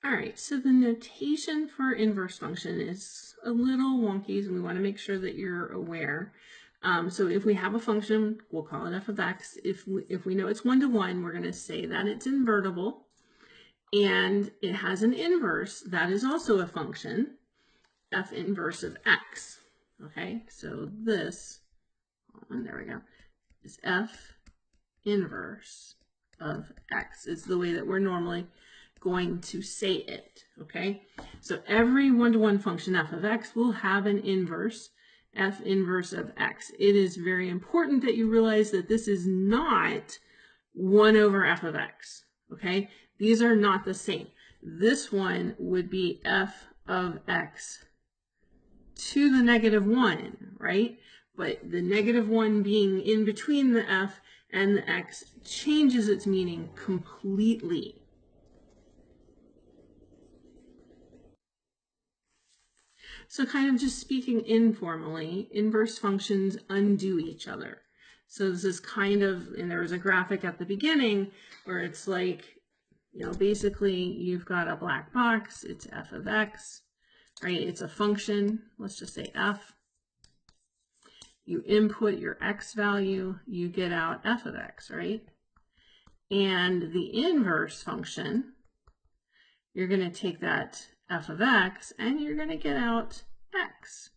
All right, so the notation for inverse function is a little wonky, so we want to make sure that you're aware. So if we have a function, we'll call it f of x. If we know it's 1-to-1, we're going to say that it's invertible, and it has an inverse that is also a function, f inverse of x. Okay, so this, there we go, is f inverse of x. It's the way that we're normally going to say it, okay? So every 1-to-1 function f of x will have an inverse, f inverse of x. It is very important that you realize that this is not 1 over f of x, okay? These are not the same. This one would be f of x to the -1, right? But the -1 being in between the f and the x changes its meaning completely. So kind of just speaking informally, inverse functions undo each other. So this is kind of, and there was a graphic at the beginning where it's like, you know, basically you've got a black box, it's f of x, right? It's a function, let's just say f. You input your x value, you get out f of x, right? And the inverse function, you're going to take that f of x and you're going to get out x.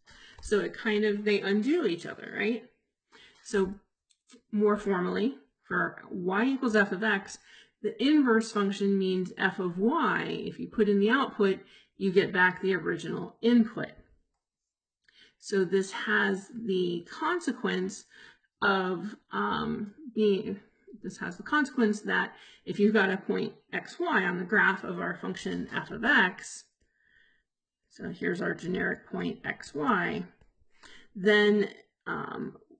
So it kind of, they undo each other, right? So more formally, for y equals f of x, the inverse function means f of y. If you put in the output, you get back the original input. So this has the consequence of this has the consequence that if you've got a point xy on the graph of our function f of x, so here's our generic point xy, then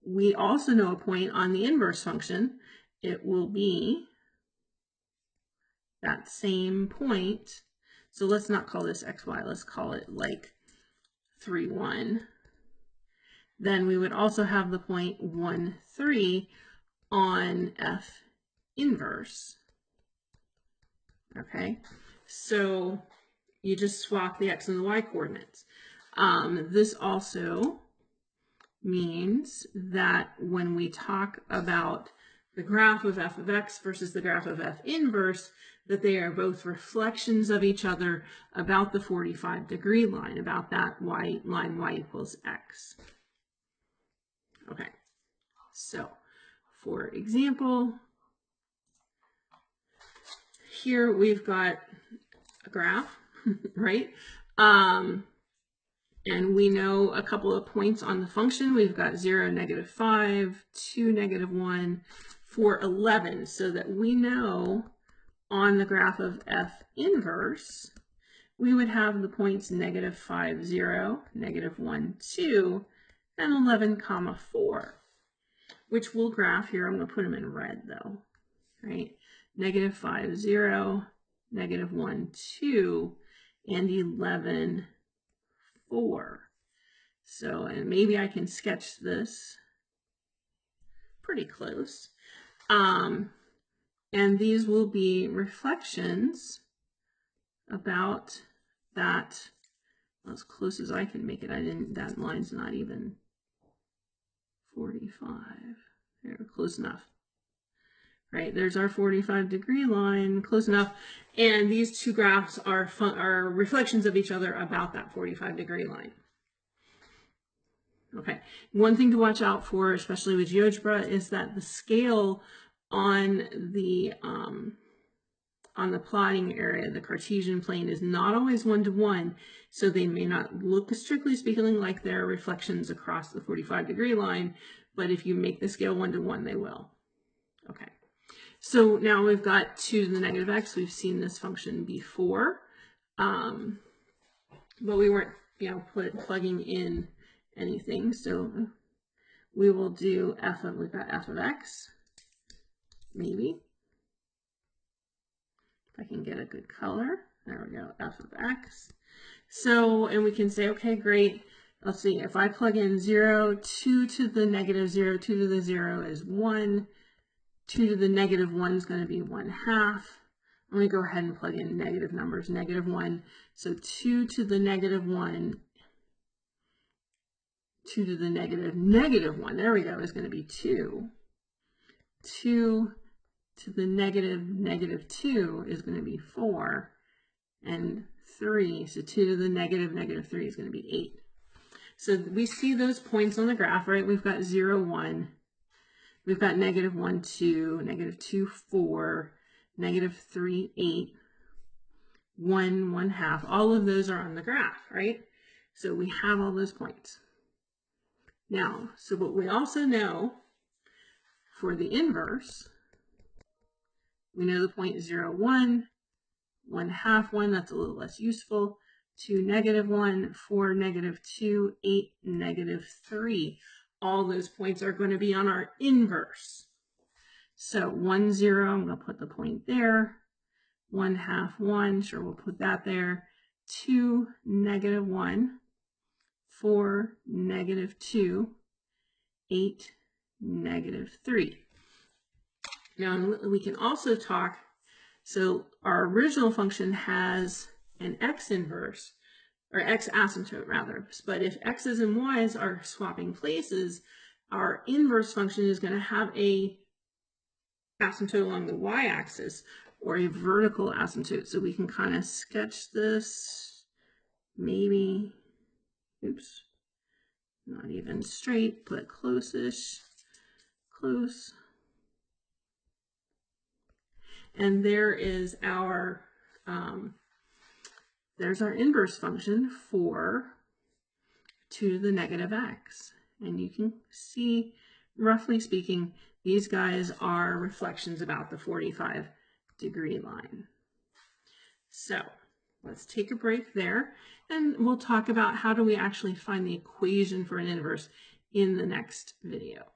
we also know a point on the inverse function. It will be that same point. So let's not call this xy, let's call it like 3, 1. Then we would also have the point 1, 3 on f inverse. Okay, so you just swap the x and the y coordinates. This also means that when we talk about the graph of f of x versus the graph of f inverse, that they are both reflections of each other about the 45-degree line, about that y line y equals x. Okay, so for example, here we've got a graph, right? And we know a couple of points on the function. We've got 0, -5, 2, -1, 4, 11, so that we know on the graph of f inverse, we would have the points -5, 0, -1, 2, and 11, 4, which we'll graph here. I'm going to put them in red though, right? -5, 0, -1, 2, and 11, 4. So, and maybe I can sketch this pretty close. And these will be reflections about that, as close as I can make it. That line's not even 45. There, close enough. Right, there's our 45-degree line, close enough. And these two graphs are reflections of each other about that 45-degree line. Okay, one thing to watch out for, especially with GeoGebra, is that the scale on the plotting area, the Cartesian plane, is not always 1-to-1, so they may not look, strictly speaking, like they're reflections across the 45-degree line, but if you make the scale 1-to-1, they will. Okay. So now we've got 2 to the -x. We've seen this function before, but we weren't, plugging in anything. So we will do we've got f of x, maybe. If I can get a good color. There we go, f of x. So, and we can say, okay, great. Let's see, if I plug in 0, 2 to the -0, 2 to the 0 is 1. 2 to the -1 is going to be 1/2. I'm going to go ahead and plug in negative numbers, -1. So 2 to the -1, 2 to the -1, there we go, is going to be 2. 2 to the -2 is going to be 4. And 3, so 2 to the -3 is going to be 8. So we see those points on the graph, right? We've got 0, 1. We've got -1, 2, -2, 4, -3, 8, 1, 1/2. All of those are on the graph, right? So we have all those points. Now, so what we also know for the inverse, we know the point 0, 1, 1/2, 1, that's a little less useful. 2, -1, 4, -2, 8, -3. All those points are going to be on our inverse. So 1, 0, I'm going to put the point there. 1/2, 1, sure, we'll put that there. 2, -1, 4, -2, 8, -3. Now we can also talk, so our original function has an x inverse, or x asymptote rather, but if x's and y's are swapping places, our inverse function is going to have a asymptote along the y-axis, or a vertical asymptote. So we can kind of sketch this, maybe, oops, not even straight, but close-ish, close. And there is our, there's our inverse function for 2 to the -x. And you can see, roughly speaking, these guys are reflections about the 45-degree line. So let's take a break there, and we'll talk about how do we actually find the equation for an inverse in the next video.